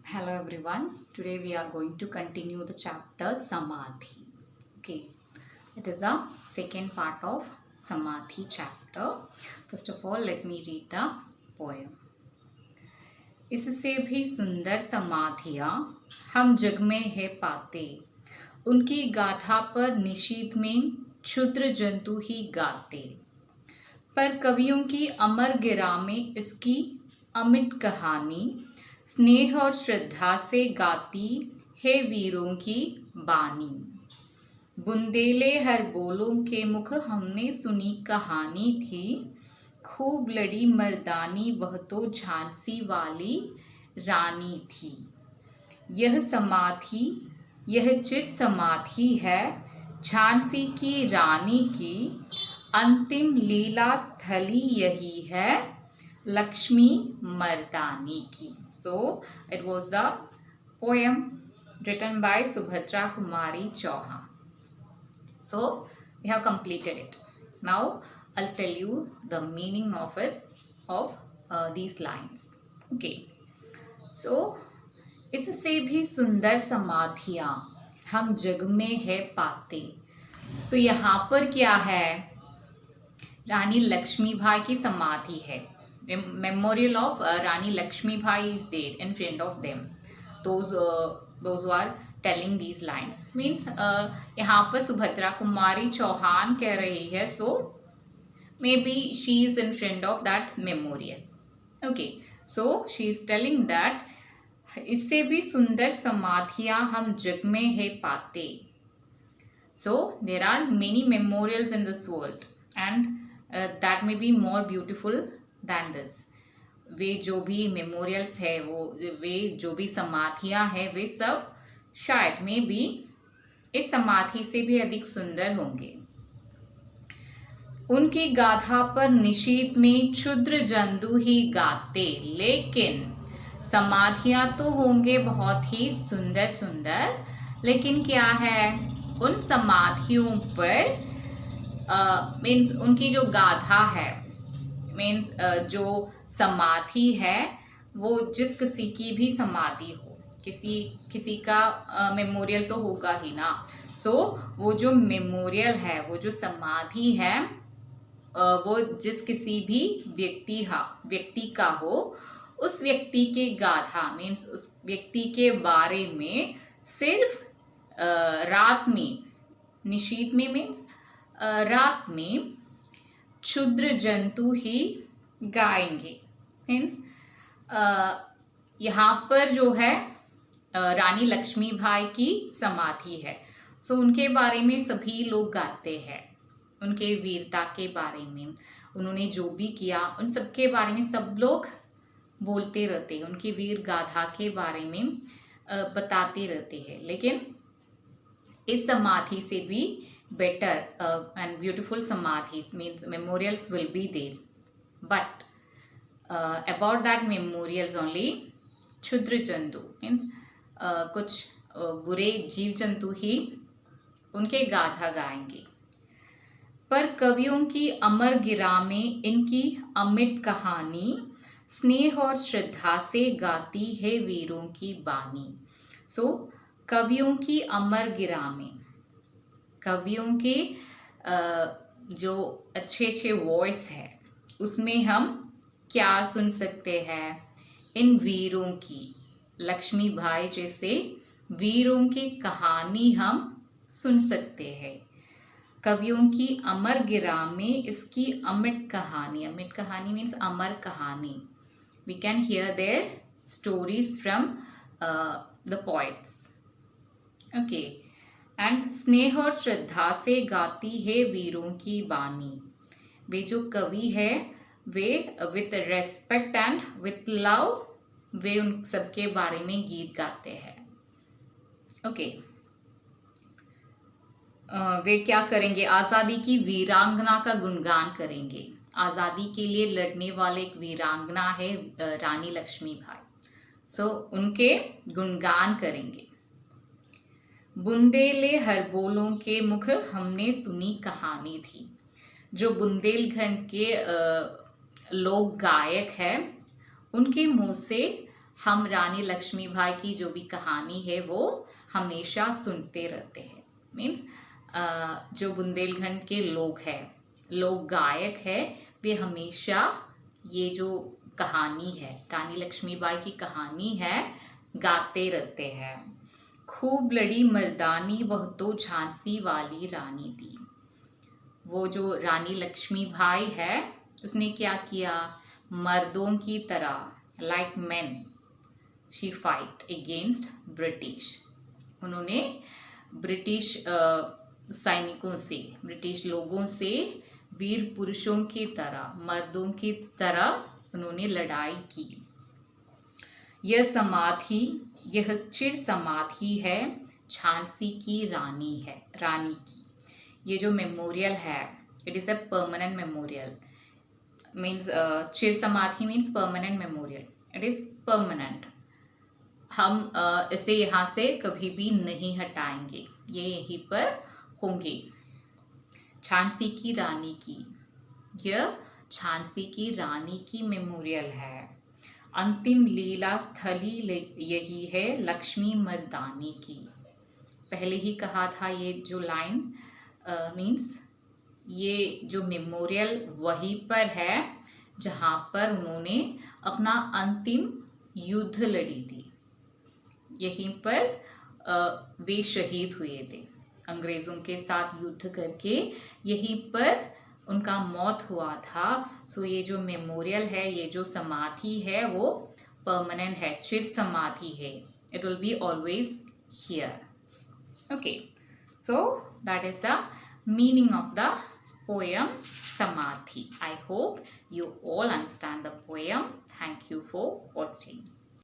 Hello everyone. Today we are going to continue the chapter Samadhi. Okay, it is the second part of Samadhi chapter. First of all, let me read the poem. इससे भी सुंदर समाधियाँ हम जग में है पाते, उनकी गाथा पर निशीथ में क्षुद्र जंतु ही गाते, पर कवियों की अमर गिरा में इसकी अमिट कहानी स्नेह और श्रद्धा से गाती है वीरों की बानी। बुंदेले हर बोलों के मुख हमने सुनी कहानी थी, खूब लड़ी मर्दानी वह तो झांसी वाली रानी थी। यह समाधि यह चिर समाधि है झांसी की रानी की, अंतिम लीला स्थली यही है लक्ष्मी मर्दानी की। So it was the poem written by Subhadra Kumari Chauhan. So we have completed it. Now I'll tell you the meaning of it, of these lines. Okay. So इससे भी सुंदर समाधियाँ हम जग में है पाते. So यहाँ पर क्या है? रानी लक्ष्मीबाई की समाधि है. Memorial of Rani Lakshmibai is there in front of them. Those who are telling these lines means यहाँ पर सुभद्रा कुमारी चौहान कह रही है. So maybe she is in front of that memorial. Okay, so she is telling that इससे भी सुंदर समाधियाँ हम जग में है पाते. So there are many memorials in this world and that may be more beautiful than this. वे जो भी memorials है, वे जो भी समाधियाँ हैं, वे सब शायद में भी इस समाधि से भी अधिक सुंदर होंगे. उनकी गाथा पर निशीथ में क्षुद्र जंतु ही गाते, लेकिन समाधियाँ तो होंगे बहुत ही सुंदर सुंदर, लेकिन क्या है उन समाधियों पर मीन्स उनकी जो गाथा है, मीन्स जो समाधि है वो जिस किसी की भी समाधि हो, किसी का मेमोरियल तो होगा ही ना. सो वो जो मेमोरियल है, वो जो समाधि है, वो जिस किसी भी व्यक्ति का हो, उस व्यक्ति के गाथा मीन्स उस व्यक्ति के बारे में सिर्फ रात में, निशीथ में मीन्स रात में क्षुद्र जंतु ही गाएंगे. मीन्स यहाँ पर जो है रानी लक्ष्मीबाई की समाधि है. सो उनके बारे में सभी लोग गाते हैं, उनके वीरता के बारे में, उन्होंने जो भी किया उन सब के बारे में सब लोग बोलते रहते हैं, उनकी वीर गाथा के बारे में बताते रहते हैं. लेकिन इस समाधि से भी better and beautiful samadhis means memorials will be there, but about that memorials only क्षुद्र जंतु means कुछ बुरे जीव जंतु ही उनके गाथा गाएंगे. पर कवियों की अमर गिरा में इनकी अमिट कहानी स्नेह और श्रद्धा से गाती है वीरों की बानी. सो कवियों की अमर गिरा में, कवियों के जो अच्छे अच्छे वॉइस है उसमें हम क्या सुन सकते हैं? इन वीरों की, लक्ष्मीबाई जैसे वीरों की कहानी हम सुन सकते हैं. कवियों की अमर गिरा में इसकी अमिट कहानी मीन्स अमर कहानी. We can hear their stories from the poets. Okay. And Sneh और श्रद्धा से गाती है वीरों की बानी. वे जो कवि है वे with respect and with love वे उन सबके बारे में गीत गाते हैं. ओके. वे क्या करेंगे? आज़ादी की वीरांगना का गुणगान करेंगे. आज़ादी के लिए लड़ने वाले एक वीरांगना है रानी लक्ष्मीबाई. सो उनके गुणगान करेंगे. बुंदेले हर बोलों के मुख हमने सुनी कहानी थी. जो बुंदेलखंड के लोक गायक हैं उनके मुंह से हम रानी लक्ष्मीबाई की जो भी कहानी है वो हमेशा सुनते रहते हैं। मीन्स जो बुंदेलखंड के लोग हैं, लोक गायक है, वे हमेशा ये जो कहानी है, रानी लक्ष्मीबाई की कहानी है, गाते रहते हैं। खूब लड़ी मर्दानी वह तो झांसी वाली रानी थी। वो जो रानी लक्ष्मीबाई है उसने क्या किया, मर्दों की तरह like man she fight against British. उन्होंने ब्रिटिश सैनिकों से, ब्रिटिश लोगों से वीर पुरुषों की तरह, मर्दों की तरह उन्होंने लड़ाई की। यह समाधि, यह चिर समाधि है झांसी की रानी है, रानी की। ये जो मेमोरियल है, it is a permanent memorial. Means चिर समाधि means permanent memorial, it is permanent. हम इसे यहाँ से कभी भी नहीं हटाएंगे, ये यहीं पर होंगे। झांसी की रानी की, यह झांसी की रानी की मेमोरियल है। अंतिम लीला स्थली यही है लक्ष्मी मर्दानी की। पहले ही कहा था ये जो लाइन मीन्स ये जो मेमोरियल वहीं पर है जहाँ पर उन्होंने अपना अंतिम युद्ध लड़ी थी। यहीं पर वे शहीद हुए थे, अंग्रेज़ों के साथ युद्ध करके यहीं पर उनका मौत हुआ था। सो ये जो मेमोरियल है, ये जो समाधि है वो परमानेंट है, चिर समाधि है। It will be always here. Okay, so that is the meaning of the poem Samadhi. I hope you all understand the poem. Thank you for watching.